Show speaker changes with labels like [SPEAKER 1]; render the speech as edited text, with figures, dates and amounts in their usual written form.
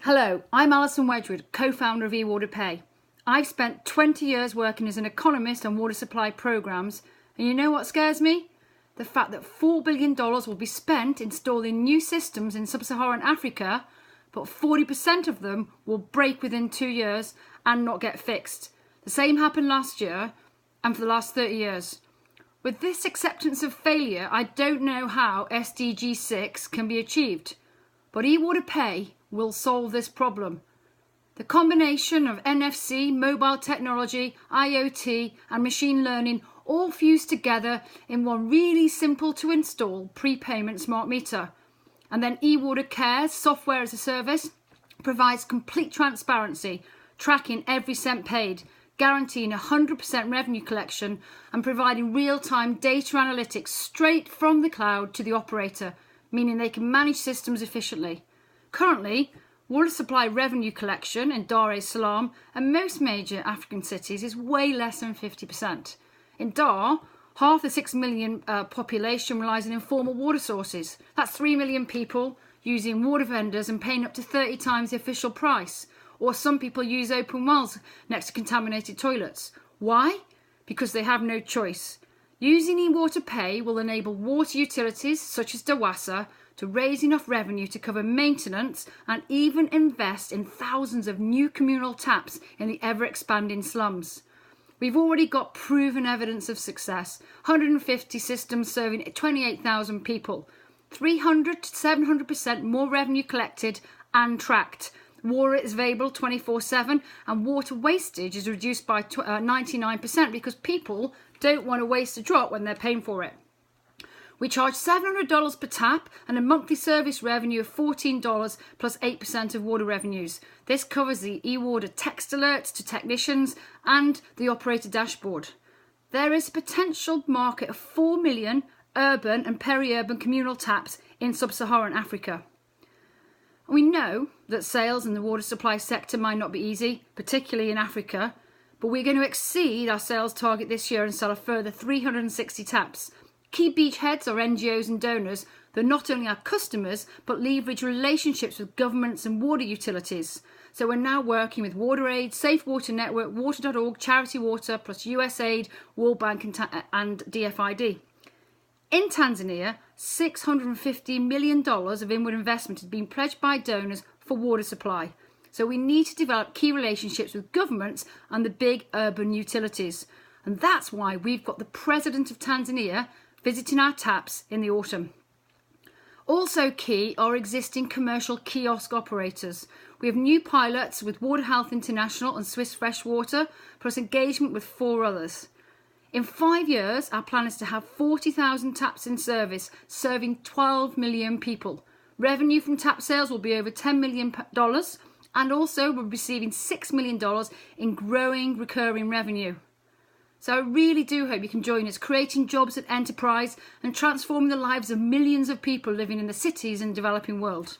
[SPEAKER 1] Hello, I'm Alison Wedgwood, co-founder of EWATERpay. I've spent 20 years working as an economist on water supply programmes, and you know what scares me? The fact that $4 billion will be spent installing new systems in sub-Saharan Africa, but 40% of them will break within 2 years and not get fixed. The same happened last year and for the last 30 years. With this acceptance of failure, I don't know how SDG6 can be achieved, but EWATERpay will solve this problem. The combination of NFC, mobile technology, IoT and machine learning all fused together in one really simple to install prepayment smart meter. And then EWATERcare's software as a service provides complete transparency, tracking every cent paid, guaranteeing 100% revenue collection and providing real-time data analytics straight from the cloud to the operator, meaning they can manage systems efficiently. Currently, water supply revenue collection in Dar es Salaam and most major African cities is way less than 50%. In Dar, half the 6 million population relies on informal water sources. That's 3 million people using water vendors and paying up to 30 times the official price. Or some people use open wells next to contaminated toilets. Why? Because they have no choice. Using EWATERpay will enable water utilities such as DAWASA to raise enough revenue to cover maintenance and even invest in thousands of new communal taps in the ever-expanding slums. We've already got proven evidence of success. 150 systems serving 28,000 people. 300 to 700% more revenue collected and tracked. Water is available 24/7 and water wastage is reduced by 99% because people don't want to waste a drop when they're paying for it. We charge $700 per tap and a monthly service revenue of $14 plus 8% of water revenues. This covers the EWATER text alerts to technicians and the operator dashboard. There is a potential market of 4 million urban and peri-urban communal taps in sub-Saharan Africa. We know that sales in the water supply sector might not be easy, particularly in Africa, but we're going to exceed our sales target this year and sell a further 360 taps. Key beachheads are NGOs and donors that not only are customers but leverage relationships with governments and water utilities. So we're now working with WaterAid, Safe Water Network, Water.org, Charity Water, plus USAID, World Bank and DFID. In Tanzania, $650 million of inward investment has been pledged by donors for water supply. So we need to develop key relationships with governments and the big urban utilities. And that's why we've got the President of Tanzania visiting our taps in the autumn. Also key are existing commercial kiosk operators. We have new pilots with Water Health International and Swiss Freshwater, plus engagement with 4 others. In 5 years, our plan is to have 40,000 taps in service, serving 12 million people. Revenue from tap sales will be over $10 million, and also we're receiving $6 million in growing recurring revenue. So I really do hope you can join us, creating jobs at enterprise and transforming the lives of millions of people living in the cities and developing world.